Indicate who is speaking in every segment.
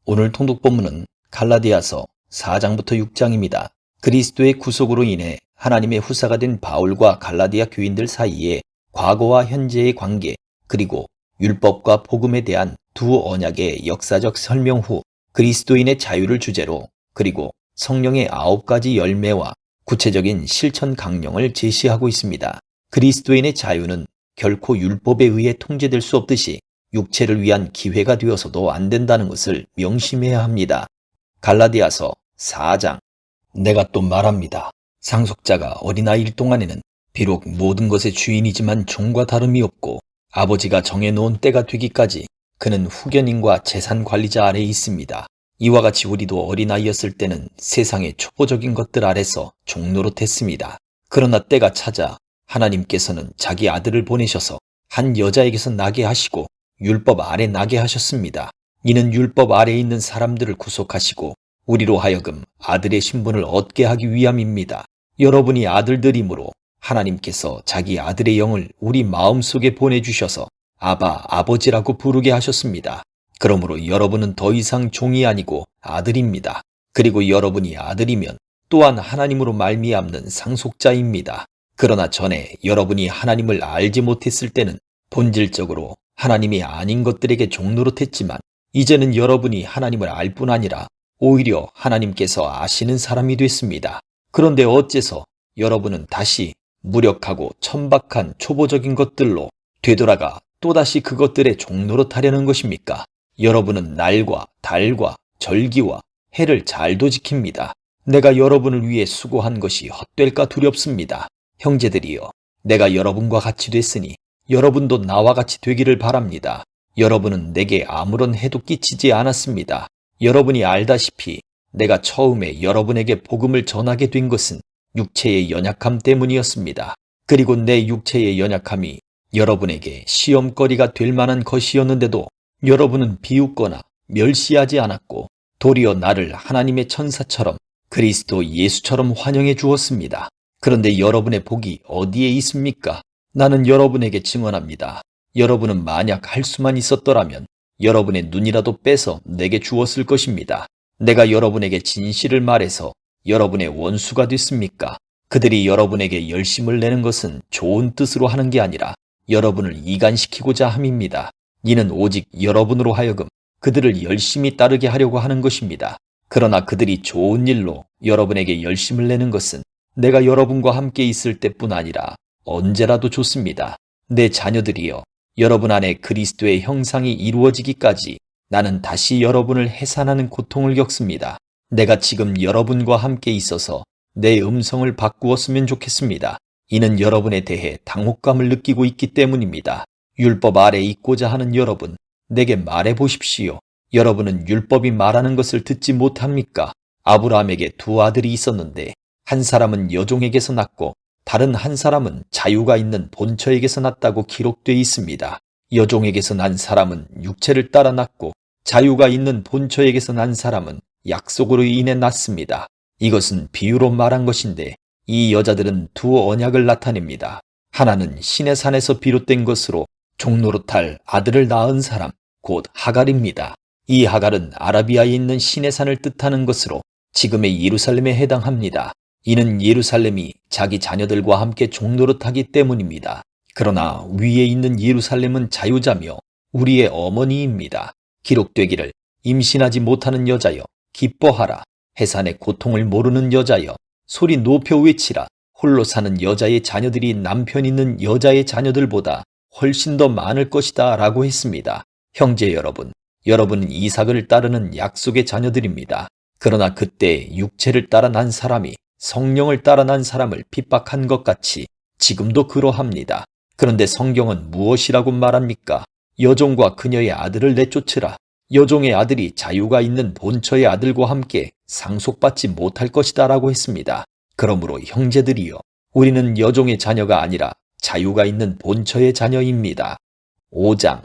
Speaker 1: 오늘 통독 본문은 갈라디아서 4장부터 6장입니다. 그리스도의 구속으로 인해 하나님의 후사가 된 바울과 갈라디아 교인들 사이에 과거와 현재의 관계, 그리고 율법과 복음에 대한 두 언약의 역사적 설명 후 그리스도인의 자유를 주제로, 그리고 성령의 9가지 열매와 구체적인 실천 강령을 제시하고 있습니다. 그리스도인의 자유는 결코 율법에 의해 통제될 수 없듯이 육체를 위한 기회가 되어서도 안 된다는 것을 명심해야 합니다. 갈라디아서 4장. 내가 또 말합니다. 상속자가 어린아이일 동안에는 비록 모든 것의 주인이지만 종과 다름이 없고, 아버지가 정해놓은 때가 되기까지 그는 후견인과 재산 관리자 아래에 있습니다. 이와 같이 우리도 어린아이였을 때는 세상의 초보적인 것들 아래서 종노릇했습니다. 그러나 때가 차자 하나님께서는 자기 아들을 보내셔서 한 여자에게서 나게 하시고 율법 아래 나게 하셨습니다. 이는 율법 아래에 있는 사람들을 구속하시고 우리로 하여금 아들의 신분을 얻게 하기 위함입니다. 여러분이 아들들이므로 하나님께서 자기 아들의 영을 우리 마음속에 보내주셔서 아바, 아버지라고 부르게 하셨습니다. 그러므로 여러분은 더 이상 종이 아니고 아들입니다. 그리고 여러분이 아들이면 또한 하나님으로 말미암는 상속자입니다. 그러나 전에 여러분이 하나님을 알지 못했을 때는 본질적으로 하나님이 아닌 것들에게 종노릇했지만, 이제는 여러분이 하나님을 알 뿐 아니라 오히려 하나님께서 아시는 사람이 됐습니다. 그런데 어째서 여러분은 다시 무력하고 천박한 초보적인 것들로 되돌아가 또다시 그것들에 종노릇하려는 것입니까? 여러분은 날과 달과 절기와 해를 잘도 지킵니다. 내가 여러분을 위해 수고한 것이 헛될까 두렵습니다. 형제들이여, 내가 여러분과 같이 됐으니 여러분도 나와 같이 되기를 바랍니다. 여러분은 내게 아무런 해도 끼치지 않았습니다. 여러분이 알다시피 내가 처음에 여러분에게 복음을 전하게 된 것은 육체의 연약함 때문이었습니다. 그리고 내 육체의 연약함이 여러분에게 시험거리가 될 만한 것이었는데도 여러분은 비웃거나 멸시하지 않았고, 도리어 나를 하나님의 천사처럼 그리스도 예수처럼 환영해 주었습니다. 그런데 여러분의 복이 어디에 있습니까? 나는 여러분에게 증언합니다. 여러분은 만약 할 수만 있었더라면 여러분의 눈이라도 빼서 내게 주었을 것입니다. 내가 여러분에게 진실을 말해서 여러분의 원수가 됐습니까? 그들이 여러분에게 열심을 내는 것은 좋은 뜻으로 하는 게 아니라 여러분을 이간시키고자 함입니다. 이는 오직 여러분으로 하여금 그들을 열심히 따르게 하려고 하는 것입니다. 그러나 그들이 좋은 일로 여러분에게 열심을 내는 것은 내가 여러분과 함께 있을 때뿐 아니라 언제라도 좋습니다. 내 자녀들이여, 여러분 안에 그리스도의 형상이 이루어지기까지 나는 다시 여러분을 해산하는 고통을 겪습니다. 내가 지금 여러분과 함께 있어서 내 음성을 바꾸었으면 좋겠습니다. 이는 여러분에 대해 당혹감을 느끼고 있기 때문입니다. 율법 아래 있고자 하는 여러분, 내게 말해 보십시오. 여러분은 율법이 말하는 것을 듣지 못합니까? 아브라함에게 두 아들이 있었는데 한 사람은 여종에게서 났고 다른 한 사람은 자유가 있는 본처에게서 났다고 기록되어 있습니다. 여종에게서 난 사람은 육체를 따라 났고 자유가 있는 본처에게서 난 사람은 약속으로 인해 났습니다. 이것은 비유로 말한 것인데 이 여자들은 두 언약을 나타냅니다. 하나는 신의 산에서 비롯된 것으로 종노릇할 아들을 낳은 사람, 곧 하갈입니다. 이 하갈은 아라비아에 있는 신의 산을 뜻하는 것으로 지금의 예루살렘에 해당합니다. 이는 예루살렘이 자기 자녀들과 함께 종노릇하기 때문입니다. 그러나 위에 있는 예루살렘은 자유자며 우리의 어머니입니다. 기록되기를 임신하지 못하는 여자여 기뻐하라. 해산의 고통을 모르는 여자여 소리 높여 외치라. 홀로 사는 여자의 자녀들이 남편 있는 여자의 자녀들보다 훨씬 더 많을 것이다 라고 했습니다. 형제 여러분, 여러분은 이삭을 따르는 약속의 자녀들입니다. 그러나 그때 육체를 따라 난 사람이 성령을 따라 난 사람을 핍박한 것 같이 지금도 그러합니다. 그런데 성경은 무엇이라고 말합니까? 여종과 그녀의 아들을 내쫓으라. 여종의 아들이 자유가 있는 본처의 아들과 함께 상속받지 못할 것이다 라고 했습니다. 그러므로 형제들이여, 우리는 여종의 자녀가 아니라 자유가 있는 본처의 자녀입니다. 5장.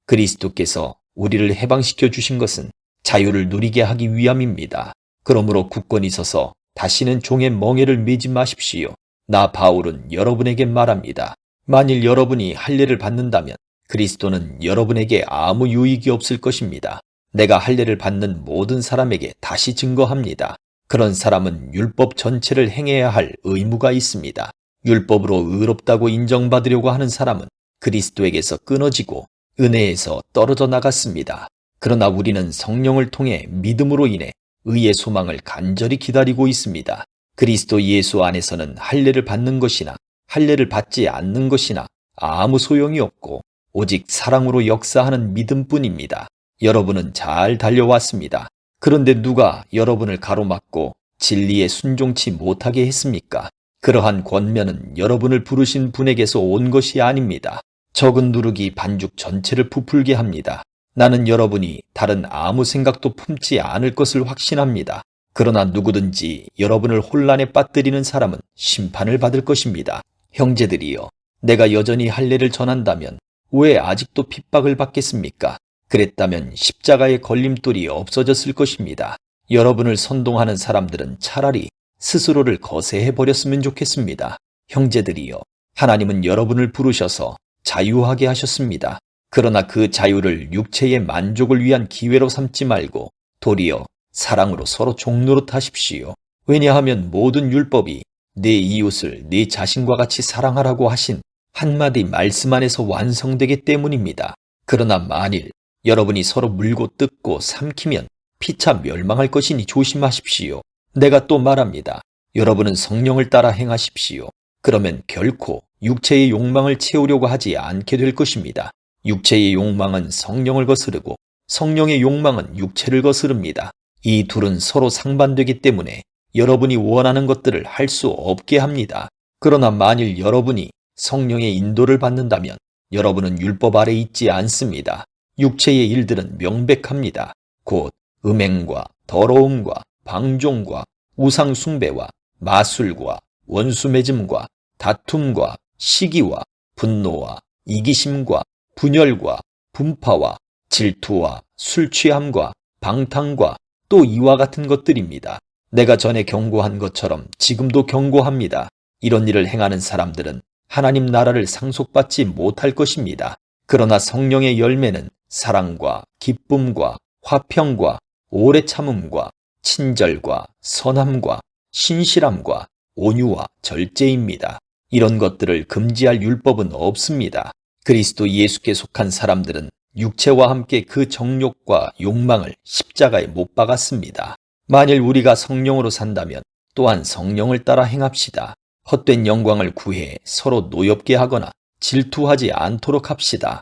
Speaker 1: 그리스도께서 우리를 해방시켜 주신 것은 자유를 누리게 하기 위함입니다. 그러므로 굳건히 서서 다시는 종의 멍에를 매지 마십시오. 나 바울은 여러분에게 말합니다. 만일 여러분이 할례를 받는다면 그리스도는 여러분에게 아무 유익이 없을 것입니다. 내가 할례를 받는 모든 사람에게 다시 증거합니다. 그런 사람은 율법 전체를 행해야 할 의무가 있습니다. 율법으로 의롭다고 인정받으려고 하는 사람은 그리스도에게서 끊어지고 은혜에서 떨어져 나갔습니다. 그러나 우리는 성령을 통해 믿음으로 인해 의의 소망을 간절히 기다리고 있습니다. 그리스도 예수 안에서는 할례를 받는 것이나 할례를 받지 않는 것이나 아무 소용이 없고 오직 사랑으로 역사하는 믿음뿐입니다. 여러분은 잘 달려왔습니다. 그런데 누가 여러분을 가로막고 진리에 순종치 못하게 했습니까? 그러한 권면은 여러분을 부르신 분에게서 온 것이 아닙니다. 적은 누룩이 반죽 전체를 부풀게 합니다. 나는 여러분이 다른 아무 생각도 품지 않을 것을 확신합니다. 그러나 누구든지 여러분을 혼란에 빠뜨리는 사람은 심판을 받을 것입니다. 형제들이여, 내가 여전히 할례를 전한다면 왜 아직도 핍박을 받겠습니까? 그랬다면 십자가의 걸림돌이 없어졌을 것입니다. 여러분을 선동하는 사람들은 차라리 스스로를 거세해버렸으면 좋겠습니다. 형제들이여, 하나님은 여러분을 부르셔서 자유하게 하셨습니다. 그러나 그 자유를 육체의 만족을 위한 기회로 삼지 말고 도리어 사랑으로 서로 종노릇 하십시오. 왜냐하면 모든 율법이 내 이웃을 내 자신과 같이 사랑하라고 하신 한마디 말씀 안에서 완성되기 때문입니다. 그러나 만일 여러분이 서로 물고 뜯고 삼키면 피차 멸망할 것이니 조심하십시오. 내가 또 말합니다. 여러분은 성령을 따라 행하십시오. 그러면 결코 육체의 욕망을 채우려고 하지 않게 될 것입니다. 육체의 욕망은 성령을 거스르고 성령의 욕망은 육체를 거스릅니다. 이 둘은 서로 상반되기 때문에 여러분이 원하는 것들을 할 수 없게 합니다. 그러나 만일 여러분이 성령의 인도를 받는다면 여러분은 율법 아래 있지 않습니다. 육체의 일들은 명백합니다. 곧 음행과 더러움과 방종과 우상숭배와 마술과 원수맺음과 다툼과 시기와 분노와 이기심과 분열과 분파와 질투와 술취함과 방탕과 또 이와 같은 것들입니다. 내가 전에 경고한 것처럼 지금도 경고합니다. 이런 일을 행하는 사람들은 하나님 나라를 상속받지 못할 것입니다. 그러나 성령의 열매는 사랑과 기쁨과 화평과 오래 참음과 친절과 선함과 신실함과 온유와 절제입니다. 이런 것들을 금지할 율법은 없습니다. 그리스도 예수께 속한 사람들은 육체와 함께 그 정욕과 욕망을 십자가에 못 박았습니다. 만일 우리가 성령으로 산다면 또한 성령을 따라 행합시다. 헛된 영광을 구해 서로 노엽게 하거나 질투하지 않도록 합시다.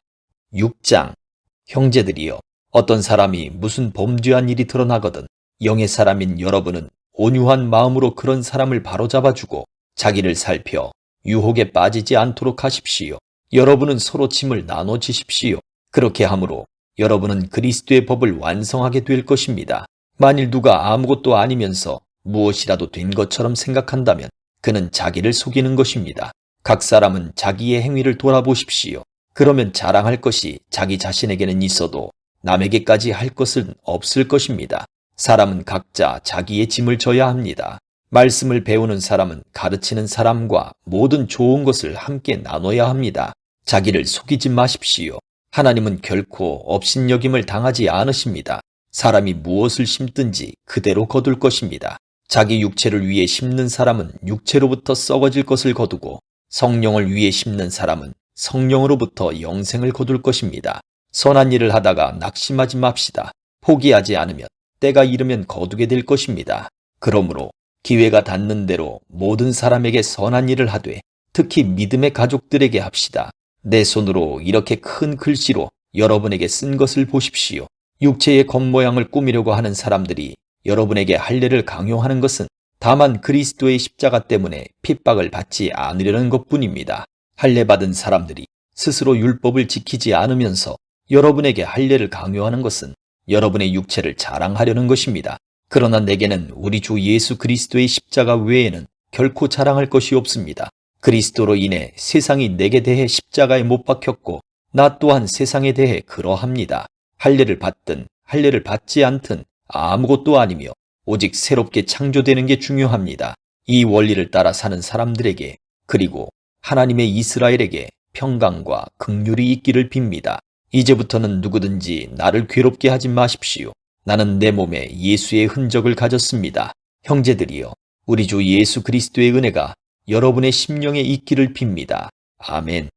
Speaker 1: 6장. 형제들이여, 어떤 사람이 무슨 범죄한 일이 드러나거든 영의 사람인 여러분은 온유한 마음으로 그런 사람을 바로잡아주고 자기를 살펴 유혹에 빠지지 않도록 하십시오. 여러분은 서로 짐을 나눠지십시오. 그렇게 함으로 여러분은 그리스도의 법을 완성하게 될 것입니다. 만일 누가 아무것도 아니면서 무엇이라도 된 것처럼 생각한다면 그는 자기를 속이는 것입니다. 각 사람은 자기의 행위를 돌아보십시오. 그러면 자랑할 것이 자기 자신에게는 있어도 남에게까지 할 것은 없을 것입니다. 사람은 각자 자기의 짐을 져야 합니다. 말씀을 배우는 사람은 가르치는 사람과 모든 좋은 것을 함께 나눠야 합니다. 자기를 속이지 마십시오. 하나님은 결코 업신여김을 당하지 않으십니다. 사람이 무엇을 심든지 그대로 거둘 것입니다. 자기 육체를 위해 심는 사람은 육체로부터 썩어질 것을 거두고 성령을 위해 심는 사람은 성령으로부터 영생을 거둘 것입니다. 선한 일을 하다가 낙심하지 맙시다. 포기하지 않으면 때가 이르면 거두게 될 것입니다. 그러므로 기회가 닿는 대로 모든 사람에게 선한 일을 하되 특히 믿음의 가족들에게 합시다. 내 손으로 이렇게 큰 글씨로 여러분에게 쓴 것을 보십시오. 육체의 겉모양을 꾸미려고 하는 사람들이 여러분에게 할례를 강요하는 것은 다만 그리스도의 십자가 때문에 핍박을 받지 않으려는 것뿐입니다. 할례 받은 사람들이 스스로 율법을 지키지 않으면서 여러분에게 할례를 강요하는 것은 여러분의 육체를 자랑하려는 것입니다. 그러나 내게는 우리 주 예수 그리스도의 십자가 외에는 결코 자랑할 것이 없습니다. 그리스도로 인해 세상이 내게 대해 십자가에 못 박혔고 나 또한 세상에 대해 그러합니다. 할례를 받든 할례를 받지 않든 아무것도 아니며 오직 새롭게 창조되는 게 중요합니다. 이 원리를 따라 사는 사람들에게 그리고 하나님의 이스라엘에게 평강과 긍휼이 있기를 빕니다. 이제부터는 누구든지 나를 괴롭게 하지 마십시오. 나는 내 몸에 예수의 흔적을 가졌습니다. 형제들이여, 우리 주 예수 그리스도의 은혜가 여러분의 심령에 있기를 빕니다. 아멘.